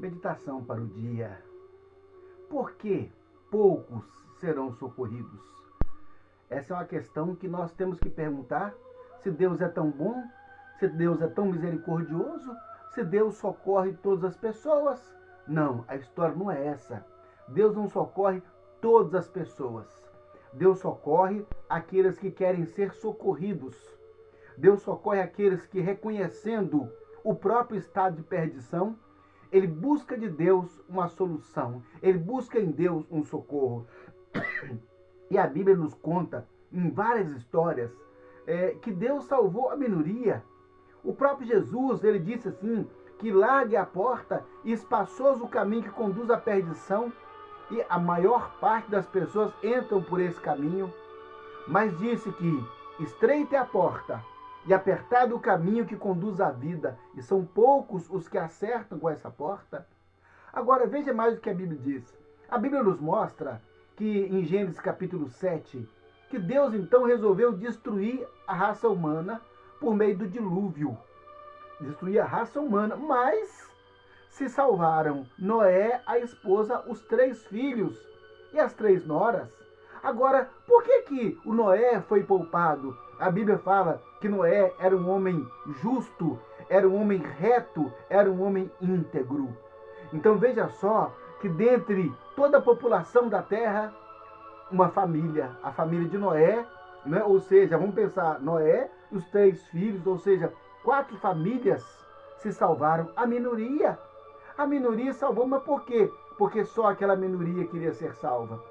Meditação para o dia. Por que poucos serão socorridos? Essa é uma questão que nós temos que perguntar. Se Deus é tão bom, se Deus é tão misericordioso, se Deus socorre todas as pessoas. Não, a história não é essa. Deus não socorre todas as pessoas. Deus socorre aqueles que querem ser socorridos. Deus socorre aqueles que, reconhecendo o próprio estado de perdição, ele busca de Deus uma solução. Ele busca em Deus um socorro. E a Bíblia nos conta, em várias histórias, que Deus salvou a minoria. O próprio Jesus, ele disse assim, que largue a porta e espaçoso o caminho que conduz à perdição. E a maior parte das pessoas entram por esse caminho. Mas disse que estreita é a porta e apertado o caminho que conduz à vida, e são poucos os que acertam com essa porta. Agora veja mais o que a Bíblia diz. A Bíblia nos mostra que em Gênesis capítulo 7, que Deus então resolveu destruir a raça humana por meio do dilúvio. Destruir a raça humana, mas se salvaram Noé, a esposa, os 3 filhos e as 3 noras. Agora, por que o Noé foi poupado? A Bíblia fala que Noé era um homem justo, era um homem reto, era um homem íntegro. Então veja só que dentre toda a população da terra, uma família, a família de Noé, né? Ou seja, vamos pensar, Noé e os 3 filhos, ou seja, 4 famílias se salvaram. A minoria salvou, mas por quê? Porque só aquela minoria queria ser salva.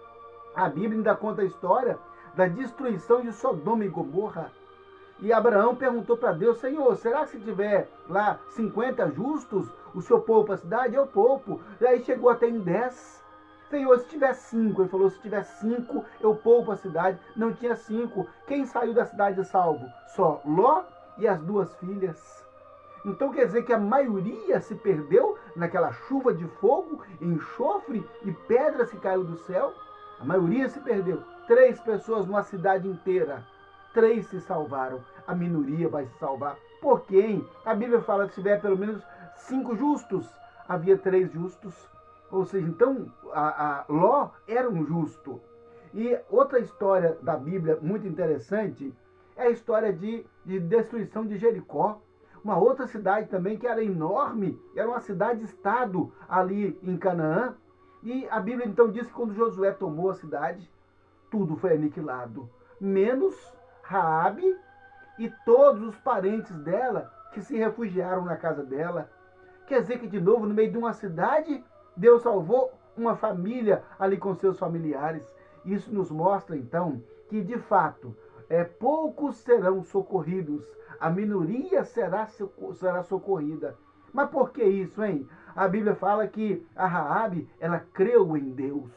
A Bíblia ainda conta a história da destruição de Sodoma e Gomorra. E Abraão perguntou para Deus, Senhor, será que se tiver lá 50 justos, o Senhor poupa a cidade? Eu poupo. E aí chegou até em 10. Senhor, se tiver 5, ele falou, se tiver 5, eu poupo a cidade. Não tinha 5. Quem saiu da cidade salvo? Só Ló e as 2 filhas. Então quer dizer que a maioria se perdeu naquela chuva de fogo, enxofre e pedras que caiu do céu. A maioria se perdeu. 3 pessoas numa cidade inteira. 3 se salvaram. A minoria vai se salvar. Por quem? A Bíblia fala que se tiver pelo menos 5 justos. Havia 3 justos. Ou seja, então Ló era um justo. E outra história da Bíblia muito interessante é a história de destruição de Jericó. Uma outra cidade também que era enorme. Era uma cidade-estado ali em Canaã. E a Bíblia então diz que quando Josué tomou a cidade, tudo foi aniquilado, menos Raabe e todos os parentes dela que se refugiaram na casa dela. Quer dizer que de novo, no meio de uma cidade, Deus salvou uma família ali com seus familiares. Isso nos mostra então que de fato poucos serão socorridos, a minoria será socorrida. Mas por que isso, hein? A Bíblia fala que a Raabe, ela creu em Deus.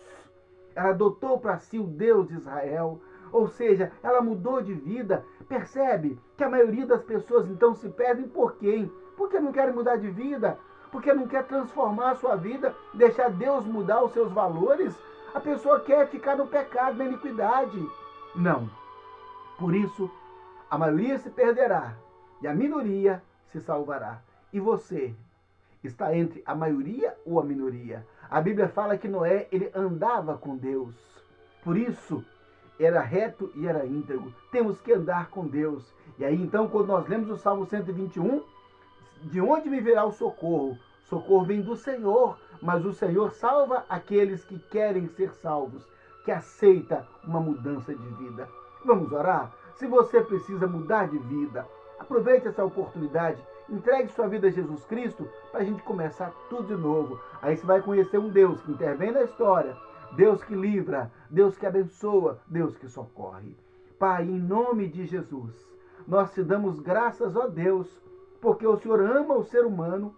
Ela adotou para si o Deus de Israel. Ou seja, ela mudou de vida. Percebe que a maioria das pessoas então se perdem por quem? Porque não querem mudar de vida. Porque não quer transformar a sua vida, deixar Deus mudar os seus valores. A pessoa quer ficar no pecado, na iniquidade. Não. Por isso, a maioria se perderá e a minoria se salvará. E você está entre a maioria ou a minoria? A Bíblia fala que Noé, ele andava com Deus. Por isso, era reto e era íntegro. Temos que andar com Deus. E aí, então, quando nós lemos o Salmo 121, de onde me virá o socorro? Socorro vem do Senhor, mas o Senhor salva aqueles que querem ser salvos, que aceita uma mudança de vida. Vamos orar? Se você precisa mudar de vida, aproveite essa oportunidade, entregue sua vida a Jesus Cristo para a gente começar tudo de novo. Aí você vai conhecer um Deus que intervém na história, Deus que livra, Deus que abençoa, Deus que socorre. Pai, em nome de Jesus, nós te damos graças, ó Deus, porque o Senhor ama o ser humano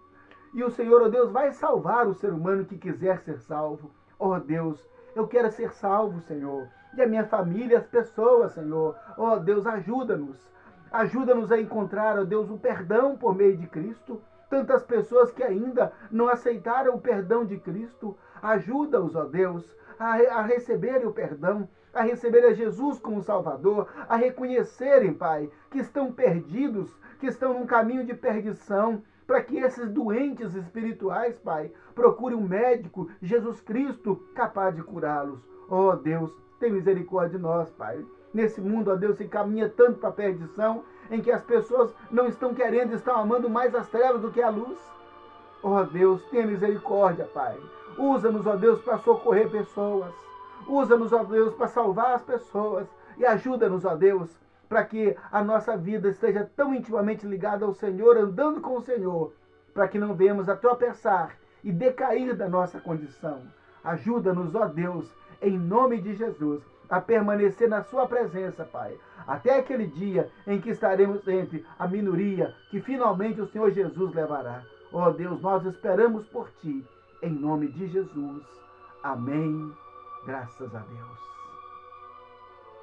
e o Senhor, ó Deus, vai salvar o ser humano que quiser ser salvo. Ó Deus, eu quero ser salvo, Senhor, e a minha família, as pessoas, Senhor. Ó Deus, ajuda-nos. Ajuda-nos a encontrar, ó Deus, o perdão por meio de Cristo. Tantas pessoas que ainda não aceitaram o perdão de Cristo. Ajuda-os, ó Deus, a receberem o perdão, a receberem a Jesus como Salvador, a reconhecerem, Pai, que estão perdidos, que estão num caminho de perdição. para que esses doentes espirituais, Pai, procurem um médico, Jesus Cristo, capaz de curá-los. Ó Deus, tem misericórdia de nós, Pai. Nesse mundo, ó Deus, se caminha tanto para a perdição, em que as pessoas não estão querendo, estão amando mais as trevas do que a luz. Ó Deus, tenha misericórdia, Pai. Usa-nos, ó Deus, para socorrer pessoas. Usa-nos, ó Deus, para salvar as pessoas. E ajuda-nos, ó Deus, para que a nossa vida esteja tão intimamente ligada ao Senhor, andando com o Senhor, para que não venhamos a tropeçar e decair da nossa condição. Ajuda-nos, ó Deus, em nome de Jesus, a permanecer na sua presença, Pai, até aquele dia em que estaremos entre a minoria que finalmente o Senhor Jesus levará. Ó Deus, nós esperamos por Ti, em nome de Jesus. Amém. Graças a Deus.